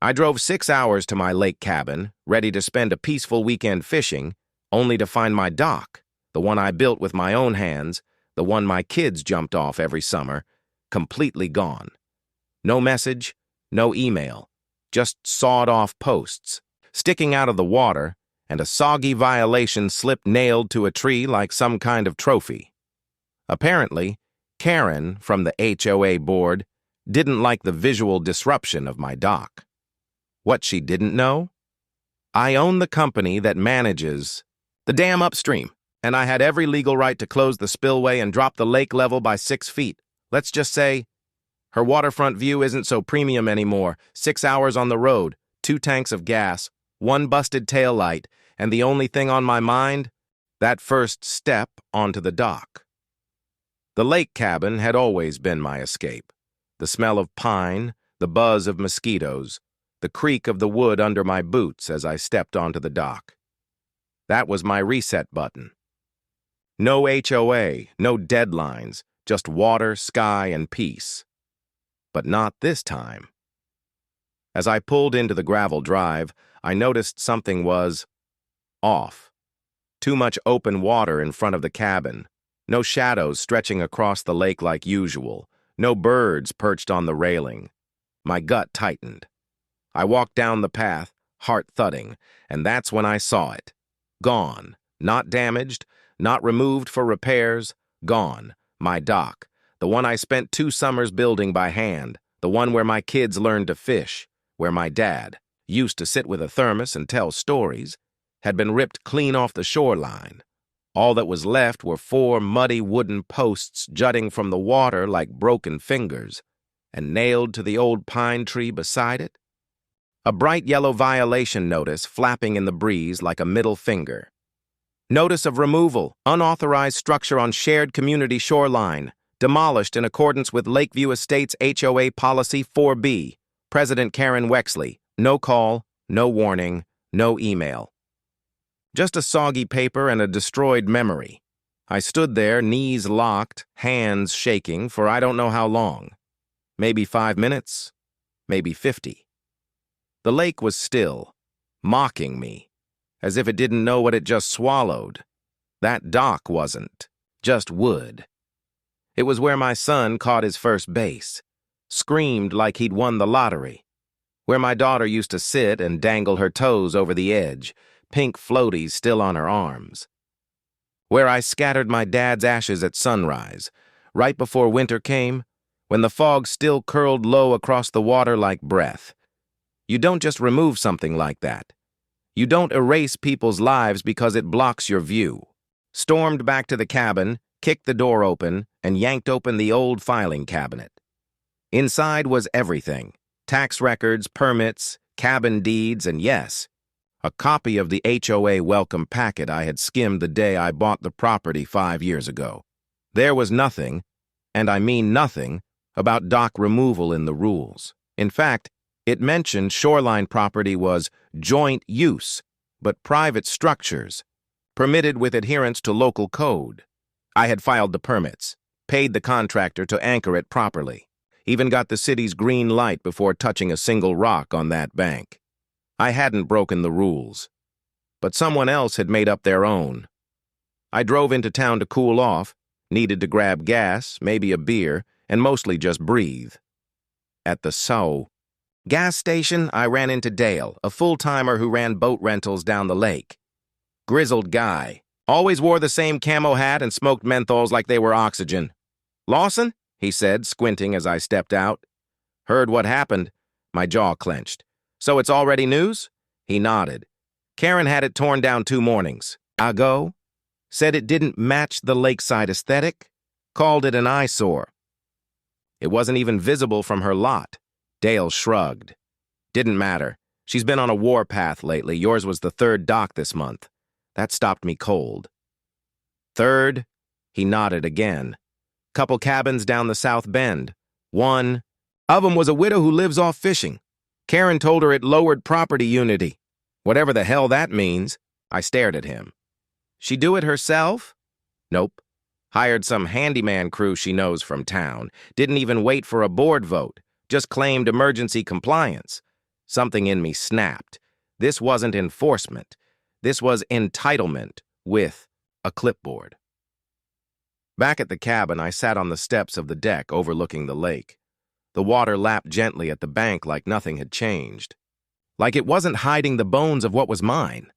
I drove 6 hours to my lake cabin, ready to spend a peaceful weekend fishing, only to find my dock, the one I built with my own hands, the one my kids jumped off every summer, completely gone. No message, no email, just sawed-off posts, sticking out of the water, and a soggy violation slip nailed to a tree like some kind of trophy. Apparently, Karen, from the HOA board, didn't like the visual disruption of my dock. What she didn't know? I own the company that manages the dam upstream, and I had every legal right to close the spillway and drop the lake level by 6 feet. Let's just say her waterfront view isn't so premium anymore. 6 hours on the road, 2 tanks of gas, 1 busted taillight, and the only thing on my mind? That first step onto the dock. The lake cabin had always been my escape. The smell of pine, the buzz of mosquitoes, the creak of the wood under my boots as I stepped onto the dock. That was my reset button. No HOA, no deadlines, just water, sky, and peace. But not this time. As I pulled into the gravel drive, I noticed something was off. Too much open water in front of the cabin. No shadows stretching across the lake like usual. No birds perched on the railing. My gut tightened. I walked down the path, heart thudding, and that's when I saw it. Gone. Not damaged, not removed for repairs. Gone. My dock. The one I spent 2 summers building by hand. The one where my kids learned to fish. Where my dad used to sit with a thermos and tell stories, had been ripped clean off the shoreline. All that was left were 4 muddy wooden posts jutting from the water like broken fingers, and nailed to the old pine tree beside it, a bright yellow violation notice flapping in the breeze like a middle finger. Notice of removal, unauthorized structure on shared community shoreline, demolished in accordance with Lakeview Estates HOA Policy 4B. President Karen Wexley. No call, no warning, no email. Just a soggy paper and a destroyed memory. I stood there, knees locked, hands shaking for I don't know how long. Maybe 5 minutes, maybe 50. The lake was still, mocking me, as if it didn't know what it just swallowed. That dock wasn't, just wood. It was where my son caught his first base, screamed like he'd won the lottery, where my daughter used to sit and dangle her toes over the edge, pink floaties still on her arms, where I scattered my dad's ashes at sunrise, right before winter came, when the fog still curled low across the water like breath. You don't just remove something like that. You don't erase people's lives because it blocks your view. Stormed back to the cabin, kicked the door open, and yanked open the old filing cabinet. Inside was everything: tax records, permits, cabin deeds, and yes, a copy of the HOA welcome packet I had skimmed the day I bought the property 5 years ago. There was nothing, and I mean nothing, about dock removal in the rules. In fact, it mentioned shoreline property was joint use, but private structures, permitted with adherence to local code. I had filed the permits, paid the contractor to anchor it properly, even got the city's green light before touching a single rock on that bank. I hadn't broken the rules, but someone else had made up their own. I drove into town to cool off, needed to grab gas, maybe a beer, and mostly just breathe. At the gas station, I ran into Dale, a full-timer who ran boat rentals down the lake. Grizzled guy, always wore the same camo hat and smoked menthols like they were oxygen. "Lawson?" he said, squinting as I stepped out. "Heard what happened." My jaw clenched. "So it's already news?" He nodded. "Karen had it torn down 2 mornings ago. Said it didn't match the lakeside aesthetic. Called it an eyesore. It wasn't even visible from her lot." Dale shrugged. "Didn't matter. She's been on a warpath lately. Yours was the 3rd dock this month. That stopped me cold." "3rd?" He nodded again. "Couple cabins down the South Bend. One of 'em was a widow who lives off fishing. Karen told her it lowered property unity. Whatever the hell that means." I stared at him. "She do it herself?" "Nope. Hired some handyman crew she knows from town. Didn't even wait for a board vote. Just claimed emergency compliance. Something in me snapped. This wasn't enforcement. This was entitlement with a clipboard. Back at the cabin, I sat on the steps of the deck overlooking the lake. The water lapped gently at the bank like nothing had changed. Like it wasn't hiding the bones of what was mine.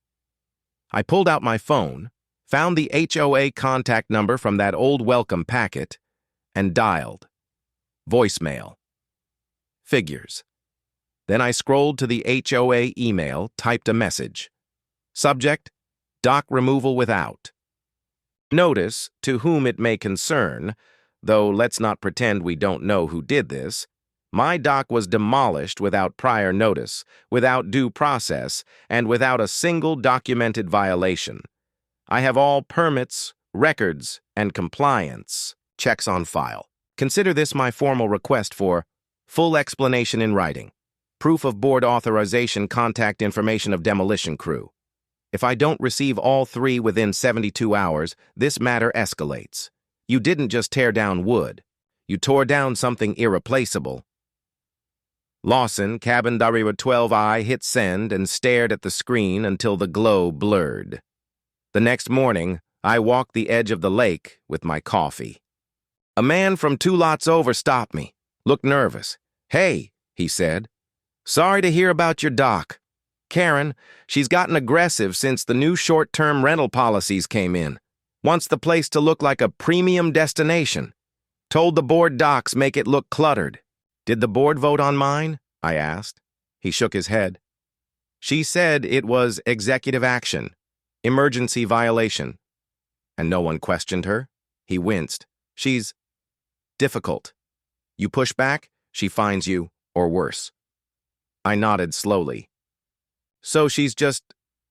I pulled out my phone, found the HOA contact number from that old welcome packet, and dialed. Voicemail. Figures. Then I scrolled to the HOA email, typed a message. Subject, dock removal without. Notice, to whom it may concern, though let's not pretend we don't know who did this, my dock was demolished without prior notice, without due process, and without a single documented violation. I have all permits, records, and compliance checks on file. Consider this my formal request for full explanation in writing, proof of board authorization, contact information of demolition crew. If I don't receive all three within 72 hours, this matter escalates. You didn't just tear down wood. You tore down something irreplaceable. Lawson, cabin Dariwa 12I, hit send and stared at the screen until the glow blurred. The next morning, I walked the edge of the lake with my coffee. A man from 2 lots over stopped me, looked nervous. "Hey," he said. "Sorry to hear about your dock. Karen, she's gotten aggressive since the new short-term rental policies came in. Wants the place to look like a premium destination. Told the board docs make it look cluttered." "Did the board vote on mine?" I asked. He shook his head. "She said it was executive action, emergency violation." "And no one questioned her?" He winced. "She's difficult. You push back, she finds you, or worse." I nodded slowly. "So she's just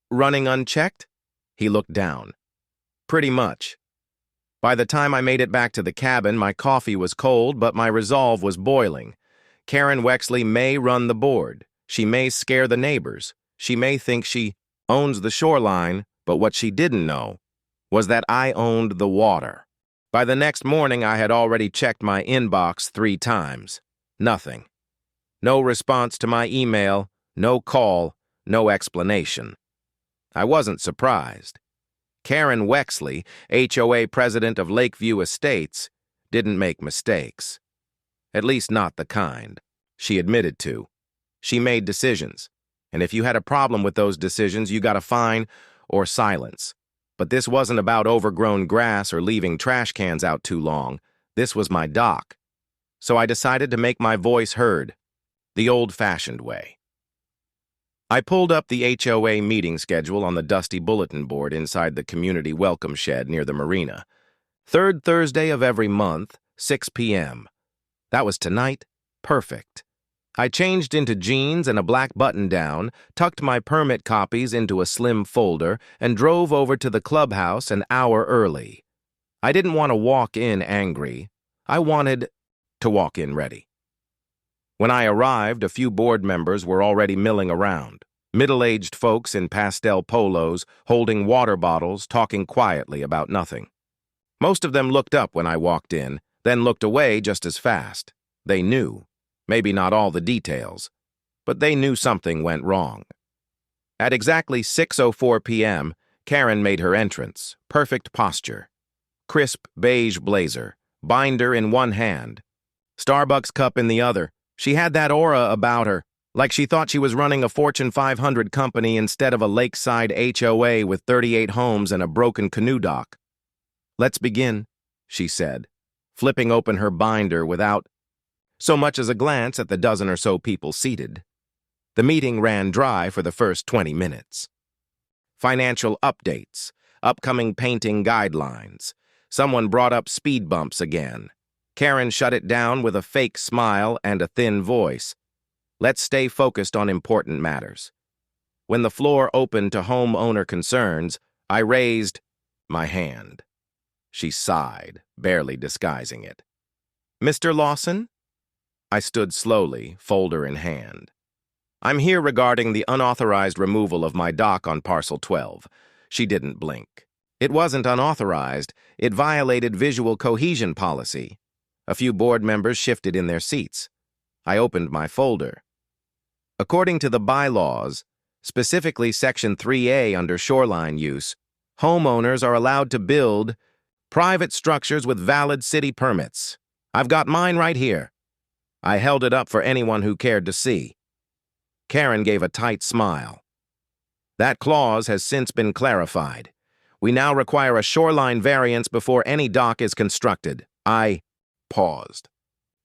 running unchecked?" He looked down. "Pretty much." By the time I made it back to the cabin, my coffee was cold, but my resolve was boiling. Karen Wexley may run the board. She may scare the neighbors. She may think she owns the shoreline, but what she didn't know was that I owned the water. By the next morning, I had already checked my inbox 3 times. Nothing. No response to my email, no call, no explanation. I wasn't surprised. Karen Wexley, HOA President of Lakeview Estates, didn't make mistakes. At least not the kind she admitted to. She made decisions, and if you had a problem with those decisions, you got a fine or silence. But this wasn't about overgrown grass or leaving trash cans out too long. This was my dock. So I decided to make my voice heard, the old-fashioned way. I pulled up the HOA meeting schedule on the dusty bulletin board inside the community welcome shed near the marina. 3rd Thursday of every month, 6 p.m. That was tonight. Perfect. I changed into jeans and a black button-down, tucked my permit copies into a slim folder, and drove over to the clubhouse an hour early. I didn't want to walk in angry. I wanted to walk in ready. When I arrived, a few board members were already milling around. Middle-aged folks in pastel polos, holding water bottles, talking quietly about nothing. Most of them looked up when I walked in, then looked away just as fast. They knew. Maybe not all the details, but they knew something went wrong. At exactly 6:04 p.m., Karen made her entrance. Perfect posture. Crisp beige blazer, binder in one hand, Starbucks cup in the other. She had that aura about her, like she thought she was running a Fortune 500 company instead of a lakeside HOA with 38 homes and a broken canoe dock. "Let's begin," she said, flipping open her binder without so much as a glance at the dozen or so people seated. The meeting ran dry for the first 20 minutes. Financial updates, upcoming painting guidelines. Someone brought up speed bumps again. Karen shut it down with a fake smile and a thin voice. "Let's stay focused on important matters." When the floor opened to homeowner concerns, I raised my hand. She sighed, barely disguising it. "Mr. Lawson?" I stood slowly, folder in hand. "I'm here regarding the unauthorized removal of my dock on Parcel 12. She didn't blink. It wasn't unauthorized. It violated visual cohesion policy. A few board members shifted in their seats. I opened my folder. According to the bylaws, specifically Section 3A under shoreline use, homeowners are allowed to build private structures with valid city permits. I've got mine right here. I held it up for anyone who cared to see. Karen gave a tight smile. That clause has since been clarified. We now require a shoreline variance before any dock is constructed. I paused.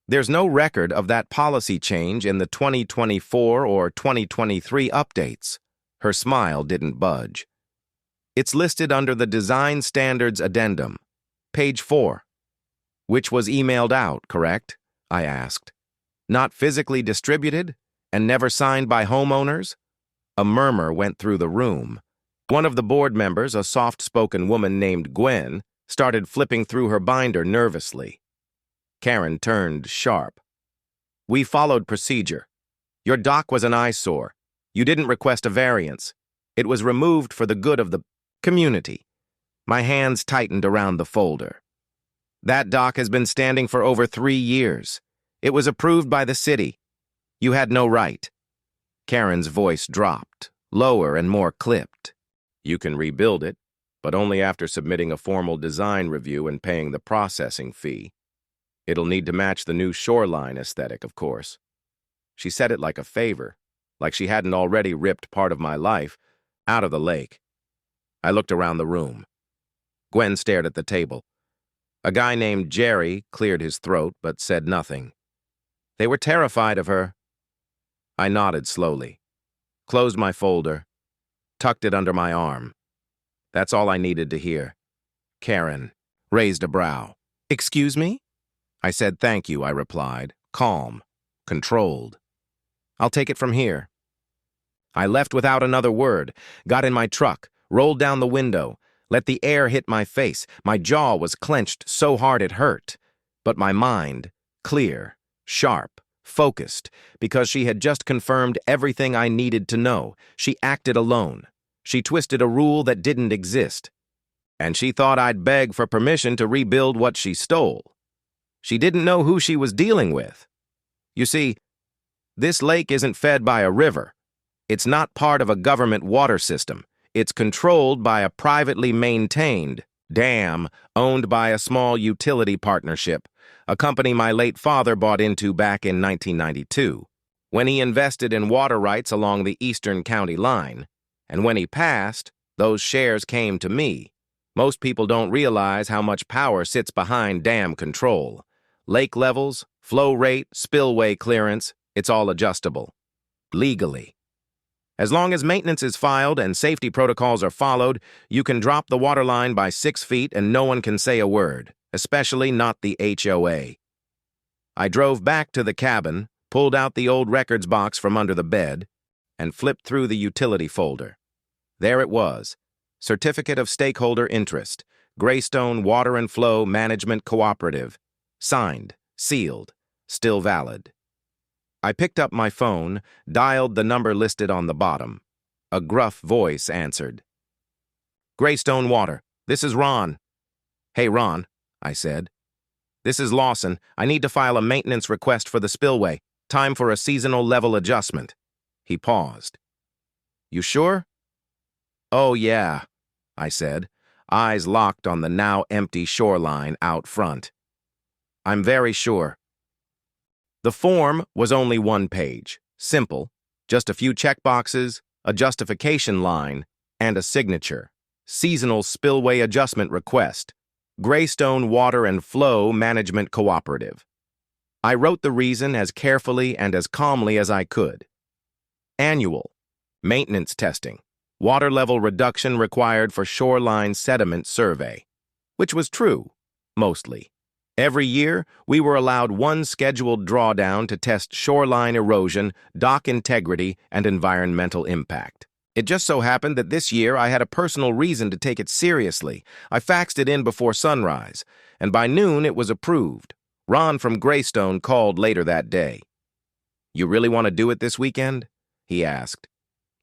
There's no record of that policy change in the 2024 or 2023 updates. Her smile didn't budge. It's listed under the Design Standards Addendum, page 4. Which was emailed out, correct? I asked. Not physically distributed and never signed by homeowners? A murmur went through the room. One of the board members, a soft-spoken woman named Gwen, started flipping through her binder nervously. Karen turned sharp. We followed procedure. Your dock was an eyesore. You didn't request a variance. It was removed for the good of the community. My hands tightened around the folder. That dock has been standing for over 3 years. It was approved by the city. You had no right. Karen's voice dropped, lower and more clipped. You can rebuild it, but only after submitting a formal design review and paying the processing fee. It'll need to match the new shoreline aesthetic, of course. She said it like a favor, like she hadn't already ripped part of my life out of the lake. I looked around the room. Gwen stared at the table. A guy named Jerry cleared his throat but said nothing. They were terrified of her. I nodded slowly, closed my folder, tucked it under my arm. That's all I needed to hear. Karen raised a brow. Excuse me? I said thank you, I replied, calm, controlled. I'll take it from here. I left without another word, got in my truck, rolled down the window, let the air hit my face. My jaw was clenched so hard it hurt. But my mind, clear, sharp, focused, because she had just confirmed everything I needed to know. She acted alone. She twisted a rule that didn't exist. And she thought I'd beg for permission to rebuild what she stole. She didn't know who she was dealing with. You see, this lake isn't fed by a river. It's not part of a government water system. It's controlled by a privately maintained dam owned by a small utility partnership, a company my late father bought into back in 1992, when he invested in water rights along the eastern county line. And when he passed, those shares came to me. Most people don't realize how much power sits behind dam control. Lake levels, flow rate, spillway clearance, it's all adjustable. Legally. As long as maintenance is filed and safety protocols are followed, you can drop the water line by 6 feet and no one can say a word, especially not the HOA. I drove back to the cabin, pulled out the old records box from under the bed, and flipped through the utility folder. There it was, Certificate of Stakeholder Interest, Greystone Water and Flow Management Cooperative. Signed, sealed, still valid. I picked up my phone, dialed the number listed on the bottom. A gruff voice answered. Greystone Water, this is Ron. Hey, Ron, I said. This is Lawson. I need to file a maintenance request for the spillway. Time for a seasonal level adjustment. He paused. You sure? Oh, yeah, I said, eyes locked on the now empty shoreline out front. I'm very sure. The form was only 1 page, simple, just a few checkboxes, a justification line, and a signature. Seasonal Spillway Adjustment Request, Greystone Water and Flow Management Cooperative. I wrote the reason as carefully and as calmly as I could. Annual, maintenance testing, water level reduction required for shoreline sediment survey, which was true, mostly. Every year, we were allowed 1 scheduled drawdown to test shoreline erosion, dock integrity, and environmental impact. It just so happened that this year I had a personal reason to take it seriously. I faxed it in before sunrise, and by noon it was approved. Ron from Greystone called later that day. You really want to do it this weekend? He asked.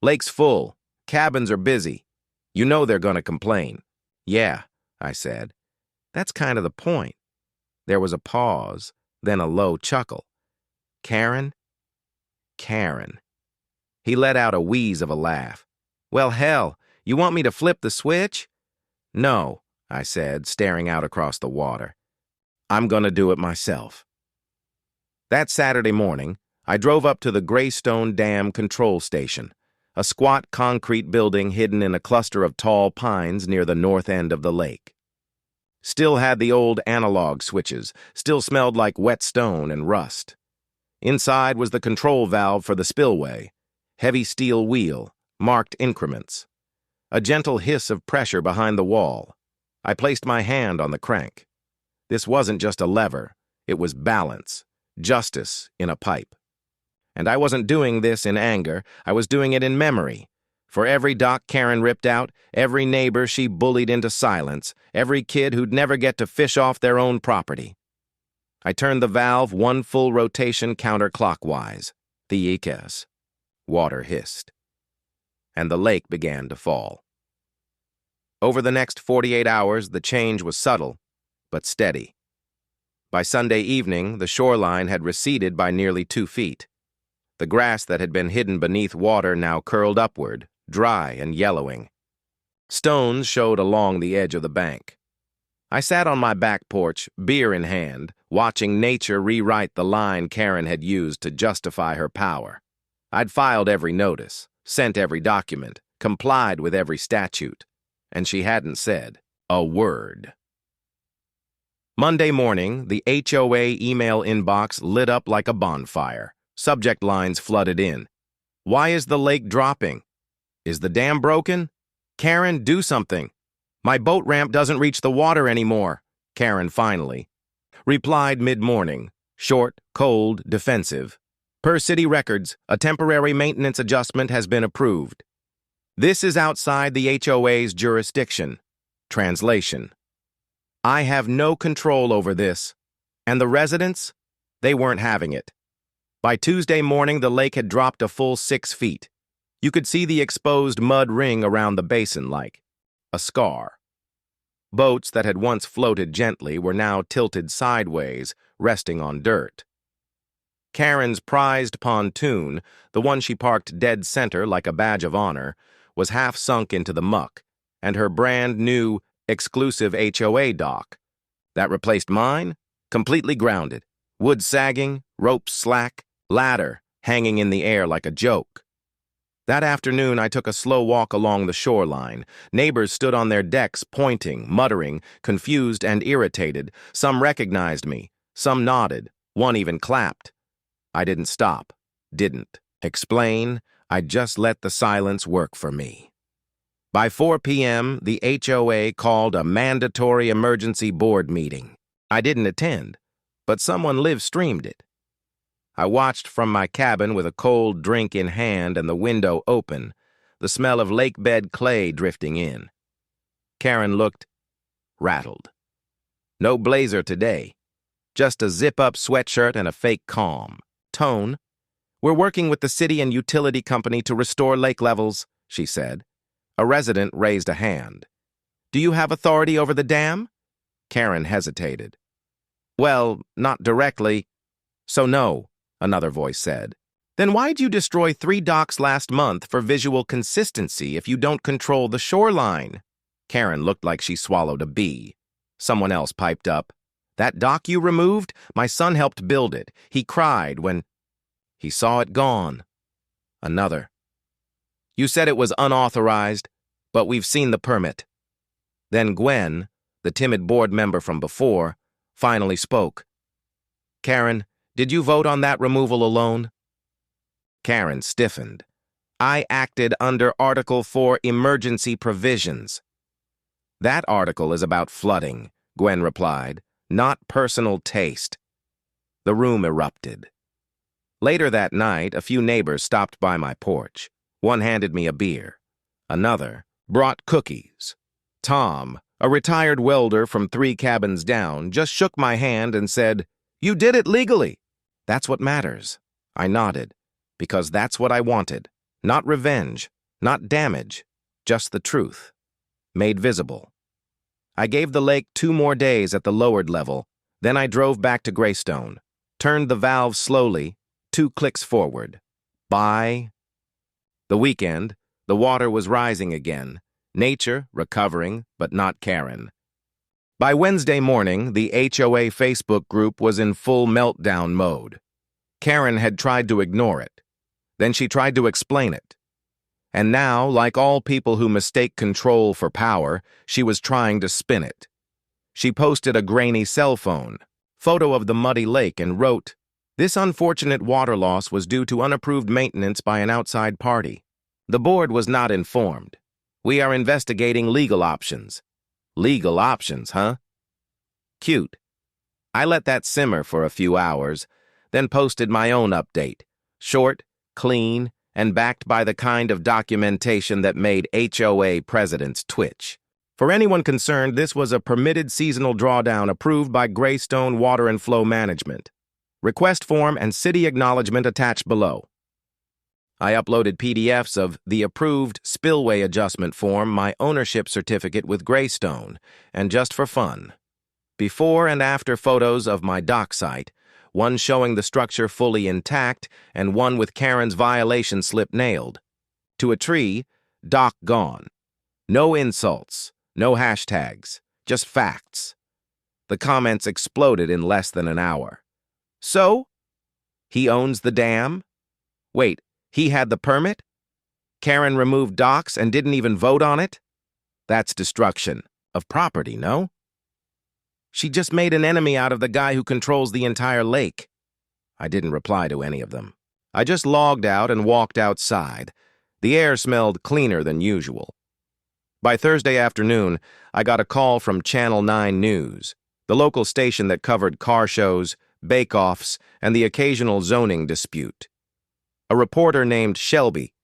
Lake's full. Cabins are busy. You know they're going to complain. Yeah, I said. That's kind of the point. There was a pause, then a low chuckle. Karen? Karen. He let out a wheeze of a laugh. Well, hell, you want me to flip the switch? No, I said, staring out across the water. I'm gonna do it myself. That Saturday morning, I drove up to the Greystone Dam Control Station, a squat concrete building hidden in a cluster of tall pines near the north end of the lake. Still had the old analog switches, still smelled like wet stone and rust. Inside was the control valve for the spillway, heavy steel wheel, marked increments. A gentle hiss of pressure behind the wall. I placed my hand on the crank. This wasn't just a lever, it was balance, justice in a pipe. And I wasn't doing this in anger, I was doing it in memory. For every dock Karen ripped out, every neighbor she bullied into silence, every kid who'd never get to fish off their own property. I turned the valve one full rotation counterclockwise. Theekes. Water hissed. And the lake began to fall. Over the next 48 hours, the change was subtle, but steady. By Sunday evening, the shoreline had receded by nearly 2 feet. The grass that had been hidden beneath water now curled upward, dry and yellowing. Stones showed along the edge of the bank. I sat on my back porch, beer in hand, watching nature rewrite the line Karen had used to justify her power. I'd filed every notice, sent every document, complied with every statute, and she hadn't said a word. Monday morning, the HOA email inbox lit up like a bonfire. Subject lines flooded in. Why is the lake dropping? Is the dam broken? Karen, do something. My boat ramp doesn't reach the water anymore, Karen finally replied mid-morning, short, cold, defensive. Per city records, a temporary maintenance adjustment has been approved. This is outside the HOA's jurisdiction. Translation. I have no control over this. And the residents? They weren't having it. By Tuesday morning, the lake had dropped a full 6 feet. You could see the exposed mud ring around the basin like a scar. Boats that had once floated gently were now tilted sideways, resting on dirt. Karen's prized pontoon, the one she parked dead center like a badge of honor, was half sunk into the muck, and her brand new, exclusive HOA dock, that replaced mine, completely grounded, wood sagging, ropes slack, ladder hanging in the air like a joke. That afternoon, I took a slow walk along the shoreline. Neighbors stood on their decks, pointing, muttering, confused and irritated. Some recognized me, some nodded, one even clapped. I didn't stop, didn't explain. I just let the silence work for me. By 4 p.m., the HOA called a mandatory emergency board meeting. I didn't attend, but someone live-streamed it. I watched from my cabin with a cold drink in hand and the window open, the smell of lake-bed clay drifting in. Karen looked rattled. No blazer today, just a zip-up sweatshirt and a fake calm. Tone, we're working with the city and utility company to restore lake levels, she said. A resident raised a hand. Do you have authority over the dam? Karen hesitated. Well, not directly. So no, another voice said. Then why'd you destroy 3 docks last month for visual consistency if you don't control the shoreline? Karen looked like she swallowed a bee. Someone else piped up. That dock you removed? My son helped build it. He cried when he saw it gone. Another. You said it was unauthorized, but we've seen the permit. Then Gwen, the timid board member from before, finally spoke. Karen, did you vote on that removal alone? Karen stiffened. I acted under Article 4 emergency provisions. That article is about flooding, Gwen replied, not personal taste. The room erupted. Later that night, a few neighbors stopped by my porch. One handed me a beer. Another brought cookies. Tom, a retired welder from 3 cabins down, just shook my hand and said, You did it legally. That's what matters. I nodded, because that's what I wanted. Not revenge, not damage, just the truth, made visible. I gave the lake 2 more days at the lowered level, then I drove back to Greystone, turned the valve slowly, 2 clicks forward. Bye. The weekend, the water was rising again. Nature recovering, but not Karen. By Wednesday morning, the HOA Facebook group was in full meltdown mode. Karen had tried to ignore it. Then she tried to explain it. And now, like all people who mistake control for power, she was trying to spin it. She posted a grainy cell phone photo of the muddy lake and wrote, "This unfortunate water loss was due to unapproved maintenance by an outside party. The board was not informed. We are investigating legal options." Legal options, huh? Cute. I let that simmer for a few hours, then posted my own update. Short, clean, and backed by the kind of documentation that made HOA presidents twitch. For anyone concerned, this was a permitted seasonal drawdown approved by Greystone Water and Flow Management. Request form and city acknowledgement attached below. I uploaded PDFs of the approved spillway adjustment form, my ownership certificate with Greystone, and just for fun. Before and after photos of my dock site, one showing the structure fully intact and one with Karen's violation slip nailed. To a tree, dock gone. No insults, no hashtags, just facts. The comments exploded in less than an hour. So? He owns the dam? Wait, he had the permit? Karen removed docks and didn't even vote on it? That's destruction of property, no? She just made an enemy out of the guy who controls the entire lake. I didn't reply to any of them. I just logged out and walked outside. The air smelled cleaner than usual. By Thursday afternoon, I got a call from Channel 9 News, the local station that covered car shows, bake-offs, and the occasional zoning dispute. A reporter named Shelby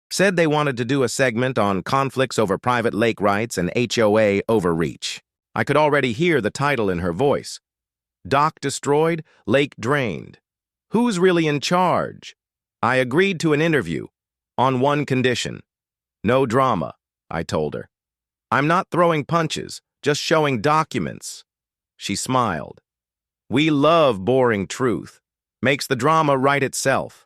said they wanted to do a segment on conflicts over private lake rights and HOA overreach. I could already hear the title in her voice. Dock destroyed, lake drained. Who's really in charge? I agreed to an interview, on one condition. No drama, I told her. I'm not throwing punches, just showing documents. She smiled. We love boring truth. Makes the drama write itself.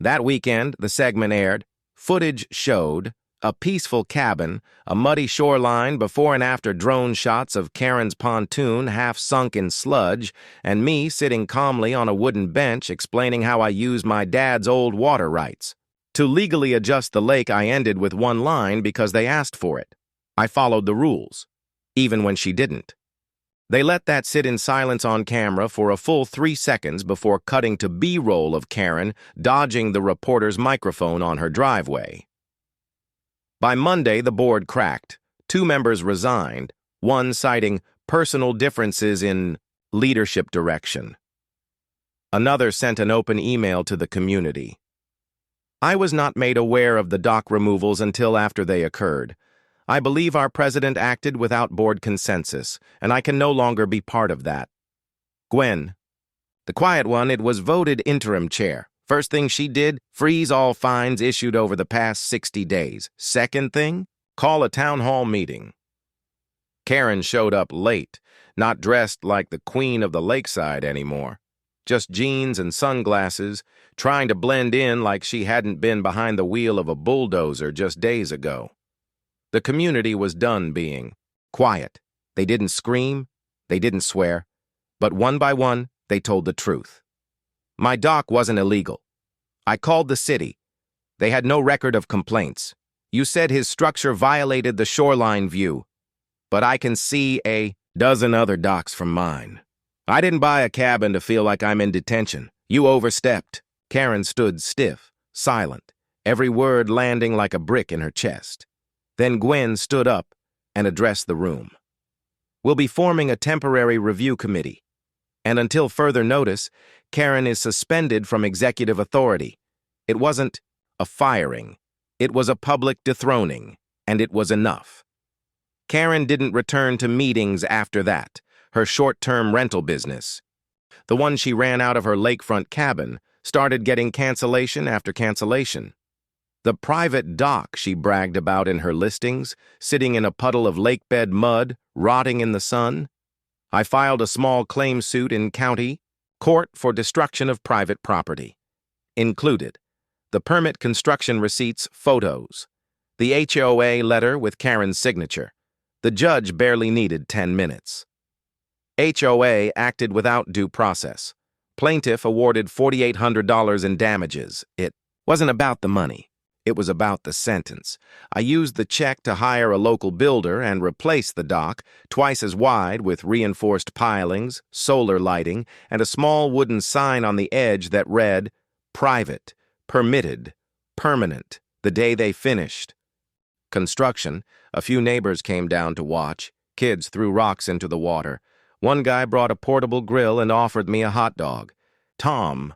That weekend, the segment aired. Footage showed a peaceful cabin, a muddy shoreline, before and after drone shots of Karen's pontoon half sunk in sludge, and me sitting calmly on a wooden bench explaining how I used my dad's old water rights. To legally adjust the lake, I ended with one line because they asked for it. I followed the rules, even when she didn't. They let that sit in silence on camera for a full 3 seconds before cutting to B-roll of Karen dodging the reporter's microphone on her driveway. By Monday, the board cracked. 2 members resigned, one citing personal differences in leadership direction. Another sent an open email to the community. I was not made aware of the dock removals until after they occurred. I believe our president acted without board consensus, and I can no longer be part of that. Gwen. The quiet one, it was voted interim chair. First thing she did, freeze all fines issued over the past 60 days. Second thing, call a town hall meeting. Karen showed up late, not dressed like the queen of the lakeside anymore. Just jeans and sunglasses, trying to blend in like she hadn't been behind the wheel of a bulldozer just days ago. The community was done being quiet. They didn't scream, they didn't swear, but one by one, they told the truth. My dock wasn't illegal. I called the city. They had no record of complaints. You said his structure violated the shoreline view, but I can see a dozen other docks from mine. I didn't buy a cabin to feel like I'm in detention. You overstepped. Karen stood stiff, silent, every word landing like a brick in her chest. Then Gwen stood up and addressed the room. We'll be forming a temporary review committee, and until further notice, Karen is suspended from executive authority. It wasn't a firing. It was a public dethroning, and it was enough. Karen didn't return to meetings after that, her short-term rental business. The one she ran out of her lakefront cabin started getting cancellation after cancellation. The private dock she bragged about in her listings, sitting in a puddle of lakebed mud, rotting in the sun. I filed a small claim suit in county court for destruction of private property. Included, the permit construction receipts, photos. The HOA letter with Karen's signature. The judge barely needed 10 minutes. HOA acted without due process. Plaintiff awarded $4,800 in damages. It wasn't about the money. It was about the sentence. I used the check to hire a local builder and replace the dock, twice as wide, with reinforced pilings, solar lighting, and a small wooden sign on the edge that read, "Private, permitted, permanent," the day they finished. Construction. A few neighbors came down to watch. Kids threw rocks into the water. One guy brought a portable grill and offered me a hot dog. Tom,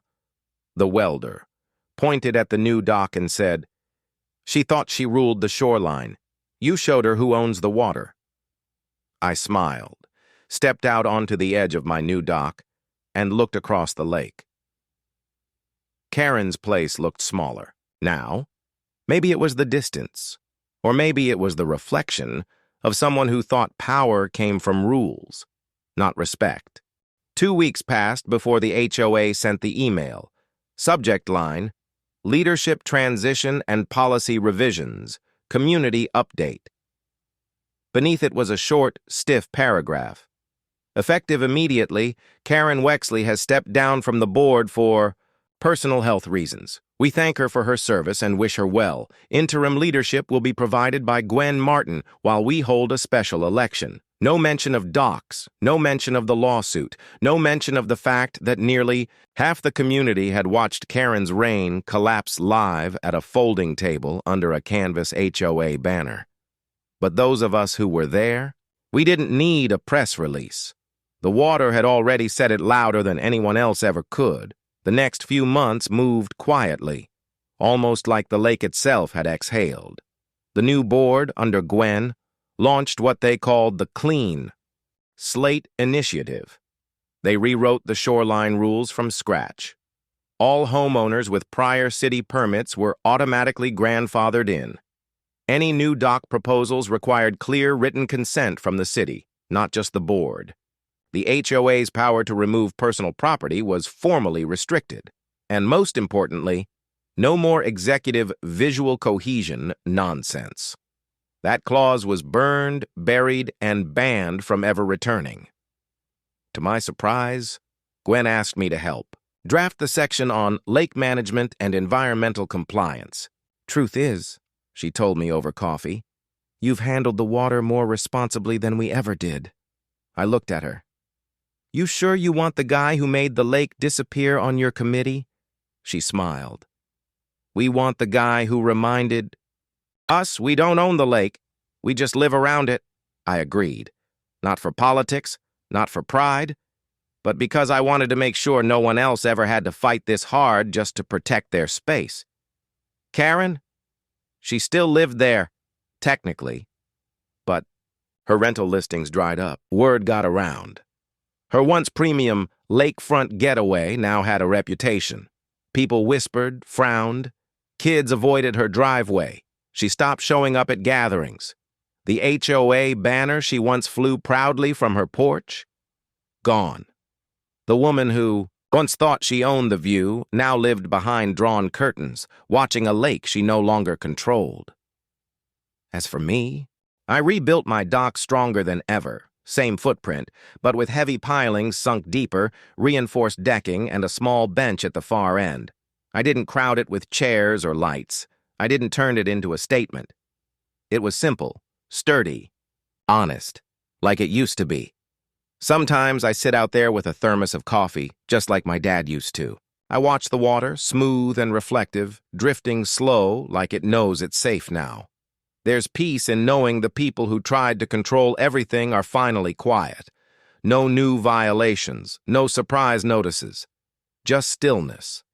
the welder, pointed at the new dock and said, "She thought she ruled the shoreline. You showed her who owns the water." I smiled, stepped out onto the edge of my new dock, and looked across the lake. Karen's place looked smaller. Now, maybe it was the distance, or maybe it was the reflection of someone who thought power came from rules, not respect. 2 weeks passed before the HOA sent the email. Subject line, "Leadership Transition and Policy Revisions, Community Update." Beneath it was a short, stiff paragraph. Effective immediately, Karen Wexley has stepped down from the board for personal health reasons. We thank her for her service and wish her well. Interim leadership will be provided by Gwen Martin while we hold a special election. No mention of docks, no mention of the lawsuit, no mention of the fact that nearly half the community had watched Karen's reign collapse live at a folding table under a canvas HOA banner. But those of us who were there, we didn't need a press release. The water had already said it louder than anyone else ever could. The next few months moved quietly, almost like the lake itself had exhaled. The new board, under Gwen, launched what they called the Clean Slate Initiative. They rewrote the shoreline rules from scratch. All homeowners with prior city permits were automatically grandfathered in. Any new dock proposals required clear written consent from the city, not just the board. The HOA's power to remove personal property was formally restricted. And most importantly, no more executive visual cohesion nonsense. That clause was burned, buried, and banned from ever returning. To my surprise, Gwen asked me to help draft the section on lake management and environmental compliance. "Truth is," she told me over coffee, "you've handled the water more responsibly than we ever did." I looked at her. "You sure you want the guy who made the lake disappear on your committee?" She smiled. "We want the guy who reminded us we don't own the lake. We just live around it." I agreed. Not for politics, not for pride, but because I wanted to make sure no one else ever had to fight this hard just to protect their space. Karen? She still lived there, technically. But her rental listings dried up. Word got around. Her once premium lakefront getaway now had a reputation. People whispered, frowned. Kids avoided her driveway. She stopped showing up at gatherings. The HOA banner she once flew proudly from her porch? Gone. The woman who once thought she owned the view now lived behind drawn curtains, watching a lake she no longer controlled. As for me, I rebuilt my dock stronger than ever. Same footprint, but with heavy pilings sunk deeper, reinforced decking, and a small bench at the far end. I didn't crowd it with chairs or lights. I didn't turn it into a statement. It was simple, sturdy, honest, like it used to be. Sometimes I sit out there with a thermos of coffee, just like my dad used to. I watch the water, smooth and reflective, drifting slow like it knows it's safe now. There's peace in knowing the people who tried to control everything are finally quiet. No new violations, no surprise notices. Just stillness.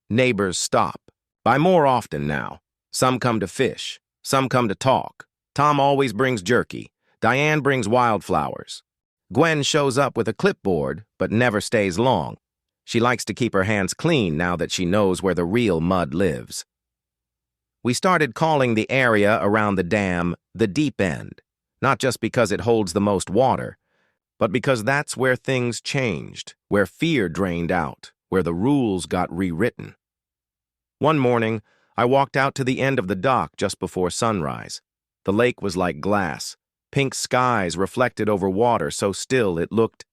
Neighbors stop. By more often now. Some come to fish. Some come to talk. Tom always brings jerky. Diane brings wildflowers. Gwen shows up with a clipboard, but never stays long. She likes to keep her hands clean now that she knows where the real mud lives. We started calling the area around the dam the deep end, not just because it holds the most water, but because that's where things changed, where fear drained out, where the rules got rewritten. One morning, I walked out to the end of the dock just before sunrise. The lake was like glass, pink skies reflected over water so still it looked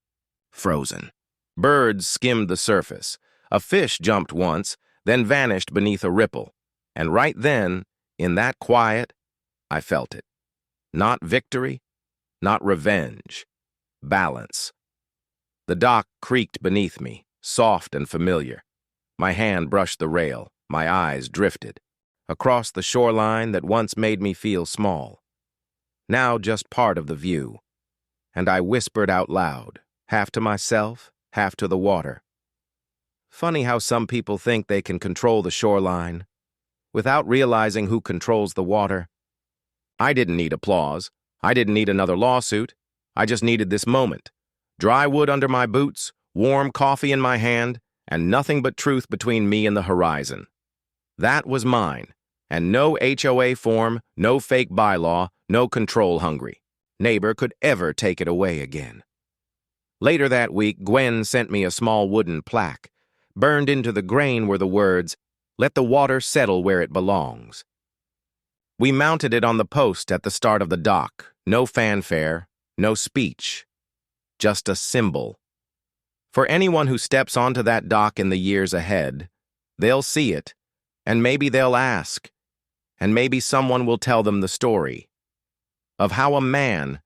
frozen. Birds skimmed the surface. A fish jumped once, then vanished beneath a ripple. And right then, in that quiet, I felt it. Not victory, not revenge. Balance. The dock creaked beneath me, soft and familiar. My hand brushed the rail, my eyes drifted. Across the shoreline that once made me feel small. Now just part of the view. And I whispered out loud, half to myself, half to the water. Funny how some people think they can control the shoreline, without realizing who controls the water. I didn't need applause. I didn't need another lawsuit. I just needed this moment. Dry wood under my boots, warm coffee in my hand, and nothing but truth between me and the horizon. That was mine, and no HOA form, no fake bylaw, no control-hungry neighbor could ever take it away again. Later that week, Gwen sent me a small wooden plaque. Burned into the grain were the words, "Let the water settle where it belongs." We mounted it on the post at the start of the dock. No fanfare, no speech. Just a symbol. For anyone who steps onto that dock in the years ahead, they'll see it, and maybe they'll ask, and maybe someone will tell them the story of how a man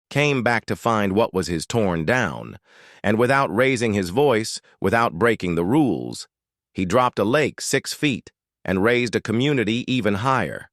came back to find what was his torn down, and without raising his voice, without breaking the rules, he dropped a lake 6 feet and raised a community even higher.